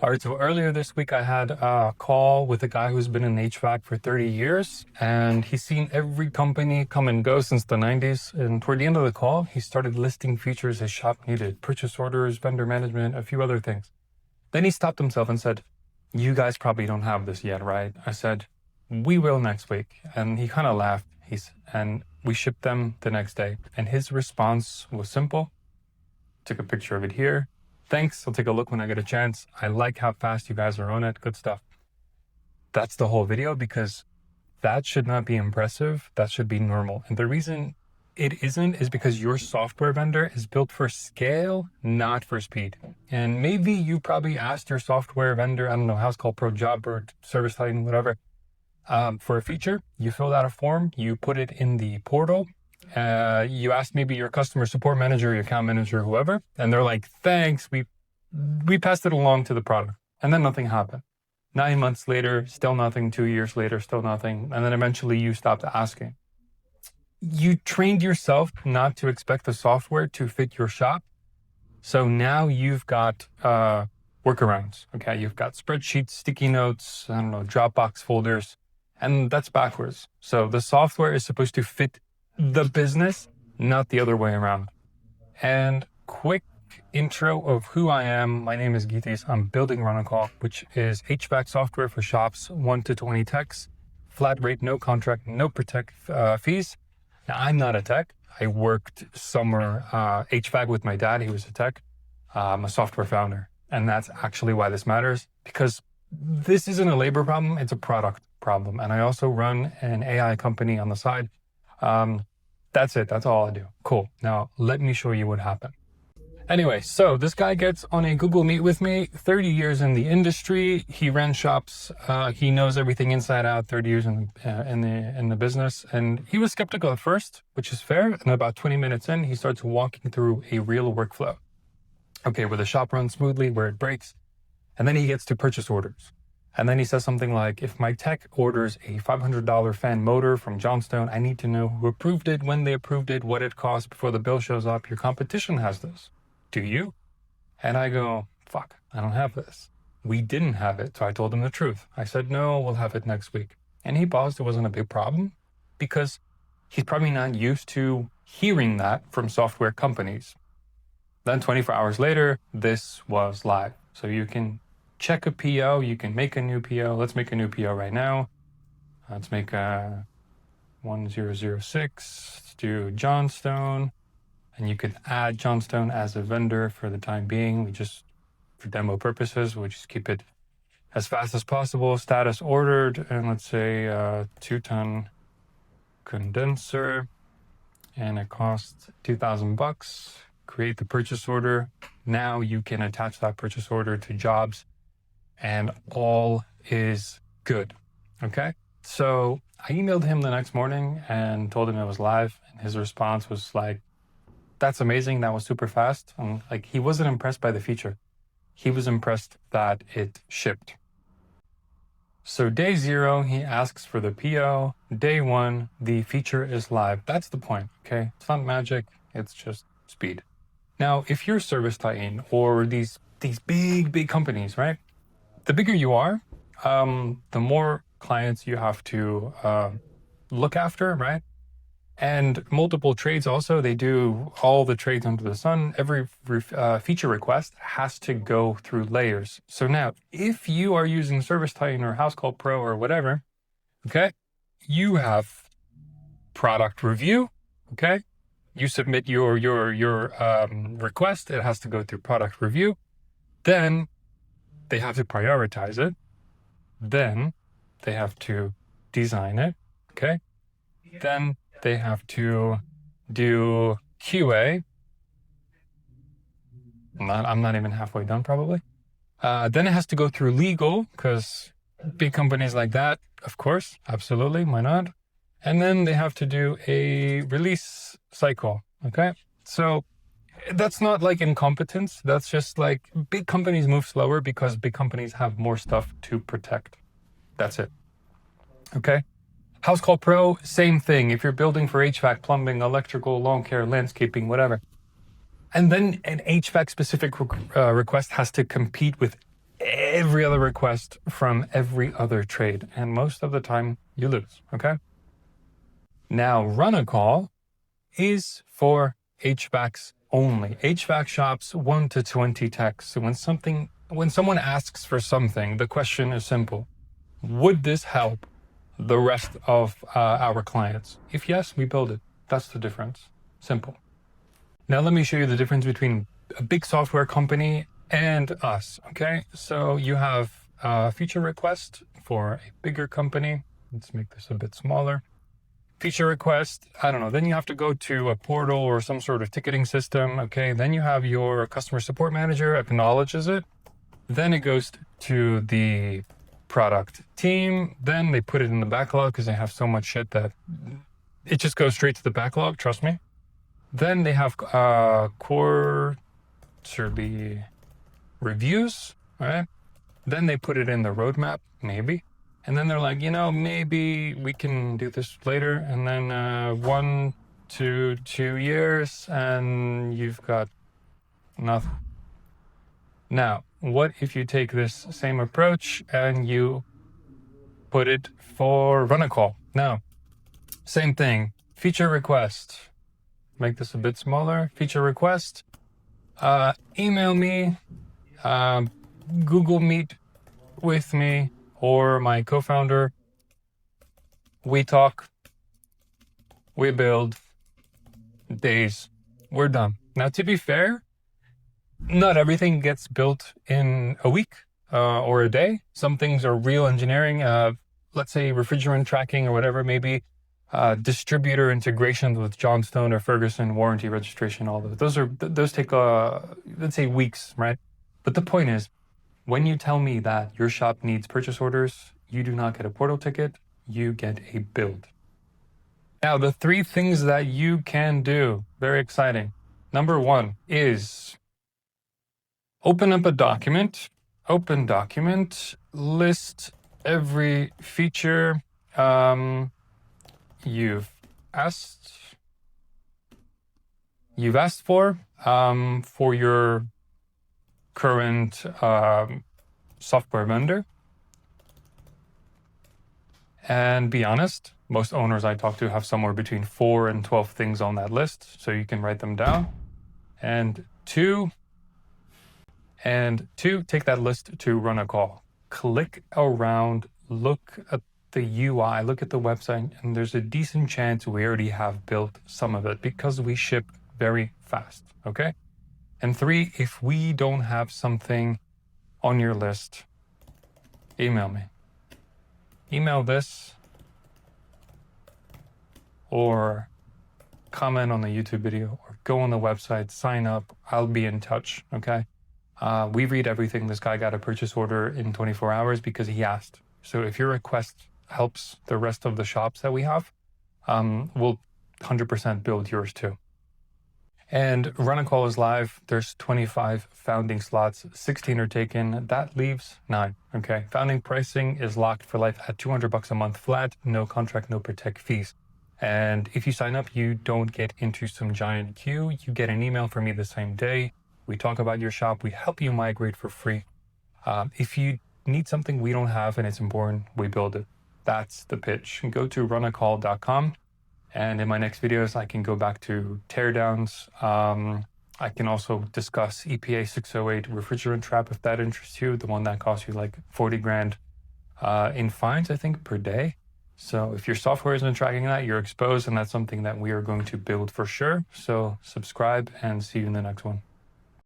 All right, so earlier this week I had a call with a guy who's been in HVAC for 30 years, and he's seen every company come and go since the 90s. And toward the end of the call, he started listing features his shop needed: purchase orders, vendor management, a few other things. Then he stopped himself and said, "You guys probably don't have this yet, right?" I said, "We will next week." And he kind of laughed. And we shipped them the next day. And his response was simple. Took a picture of it here. "Thanks, I'll take a look when I get a chance. I like how fast you guys are on it. Good stuff." That's the whole video, because that should not be impressive. That should be normal. And the reason it isn't is because your software vendor is built for scale, not for speed. And maybe you probably asked your software vendor, I don't know, House Call Pro, Job or Service Titan, whatever, for a feature. You filled out a form, you put it in the portal. You asked maybe your customer support manager, your account manager, whoever, and they're like, "Thanks, we passed it along to the product." And then nothing happened. 9 months later, still nothing. 2 years later, still nothing. And then eventually you stopped asking. You trained yourself not to expect the software to fit your shop. So now you've got workarounds. Okay, you've got spreadsheets, sticky notes, I don't know, Dropbox folders, and that's backwards. So the software is supposed to fit the business, not the other way around. And quick intro of who I am. My name is Gitis. I'm building Runacall, which is HVAC software for shops 1 to 20 techs. Flat rate, no contract, no protect fees. Now, I'm not a tech. I worked summer HVAC with my dad. He was a tech. I'm a software founder. And that's actually why this matters, because this isn't a labor problem. It's a product problem. And I also run an AI company on the side. That's it. That's all I do. Cool. Now, let me show you what happened. Anyway, so this guy gets on a Google Meet with me, 30 years in the industry. He ran shops. He knows everything inside out, 30 years in the business. And he was skeptical at first, which is fair. And about 20 minutes in, he starts walking through a real workflow. Okay, where the shop runs smoothly, where it breaks. And then he gets to purchase orders. And then he says something like, "If my tech orders a $500 fan motor from Johnstone, I need to know who approved it, when they approved it, what it costs before the bill shows up. Your competition has this. Do you?" And I go, "Fuck, I don't have this." We didn't have it, so I told him the truth. I said, "No, we'll have it next week." And he paused. It wasn't a big problem, because he's probably not used to hearing that from software companies. Then 24 hours later, this was live. So you can check a PO, you can make a new PO. Let's make a new PO right now. Let's make a 1006 to Johnstone. And you could add Johnstone as a vendor for the time being. We just, for demo purposes, we'll just keep it as fast as possible. Status ordered, and let's say 2-ton condenser, and it costs $2,000. Create the purchase order. Now you can attach that purchase order to jobs, and all is good. Okay? So I emailed him the next morning and told him it was live, and his response was like, "That's amazing. That was super fast." And like, he wasn't impressed by the feature. He was impressed that it shipped. So day 0, he asks for the PO. Day 1, the feature is live. That's the point, okay? It's not magic. It's just speed. Now, if you're Service Titan or these big companies, right? The bigger you are, the more clients you have to look after, right? And multiple trades also. They do all the trades under the sun. Every feature request has to go through layers. So now, if you are using Service Titan or House Call Pro or whatever, okay, you have product review, okay? You submit your request. It has to go through product review. Then they have to prioritize it. Then they have to design it, okay? Then they have to do QA. I'm not even halfway done, probably. Then it has to go through legal, because big companies like that, of course, absolutely, why not? And then they have to do a release cycle, okay? So that's not like incompetence. That's just like big companies move slower because big companies have more stuff to protect. That's it, okay? House Call Pro, same thing. If you're building for HVAC, plumbing, electrical, lawn care, landscaping, whatever. And then an HVAC specific request has to compete with every other request from every other trade. And most of the time you lose, okay? Now, run a call is for HVACs only. HVAC shops, 1 to 20 techs. So when someone asks for something, the question is simple. Would this help the rest of our clients? If yes, we build it. That's the difference. Simple. Now let me show you the difference between a big software company and us, okay? So you have a feature request for a bigger company. Let's make this a bit smaller. Feature request, I don't know, then you have to go to a portal or some sort of ticketing system, okay? Then you have your customer support manager acknowledges it. Then it goes to the product team. Then they put it in the backlog because they have so much shit that it just goes straight to the backlog, trust me. Then they have quarterly reviews, right? Then they put it in the roadmap, maybe. And then they're like, maybe we can do this later. And then 1 to 2 years and you've got nothing. Now, what if you take this same approach and you put it for run a call? Now, same thing, feature request. Make this a bit smaller. Feature request. Email me, Google Meet with me or my co-founder. We talk, we build, days, we're done. Now, to be fair, not everything gets built in a week or a day. Some things are real engineering. Let's say refrigerant tracking or whatever, maybe distributor integrations with Johnstone or Ferguson, warranty registration, all of it. Those take, let's say, weeks, right? But the point is, when you tell me that your shop needs purchase orders, you do not get a portal ticket, you get a build. Now, the 3 things that you can do, very exciting. Number 1 is open up a document, open document, list every feature you've asked for your current software vendor. And be honest, most owners I talk to have somewhere between 4 and 12 things on that list, so you can write them down. And two, take that list to run a call. Click around, look at the UI, look at the website, and there's a decent chance we already have built some of it because we ship very fast, okay? And 3, if we don't have something on your list, email me. Email this or comment on the YouTube video or go on the website, sign up. I'll be in touch, okay? We read everything. This guy got a purchase order in 24 hours because he asked. So if your request helps the rest of the shops that we have, we'll 100% build yours too. And Run a Call is live. There's 25 founding slots, 16 are taken. That leaves 9, okay? Founding pricing is locked for life at $200 a month flat, no contract, no protect fees. And if you sign up, you don't get into some giant queue. You get an email from me the same day. We talk about your shop. We help you migrate for free. If you need something we don't have and it's important, we build it. That's the pitch. Go to runacall.com. And in my next videos, I can go back to teardowns. I can also discuss EPA 608 refrigerant trap if that interests you, the one that costs you like 40 grand in fines, I think, per day. So if your software isn't tracking that, you're exposed, and that's something that we are going to build for sure. So subscribe and see you in the next one.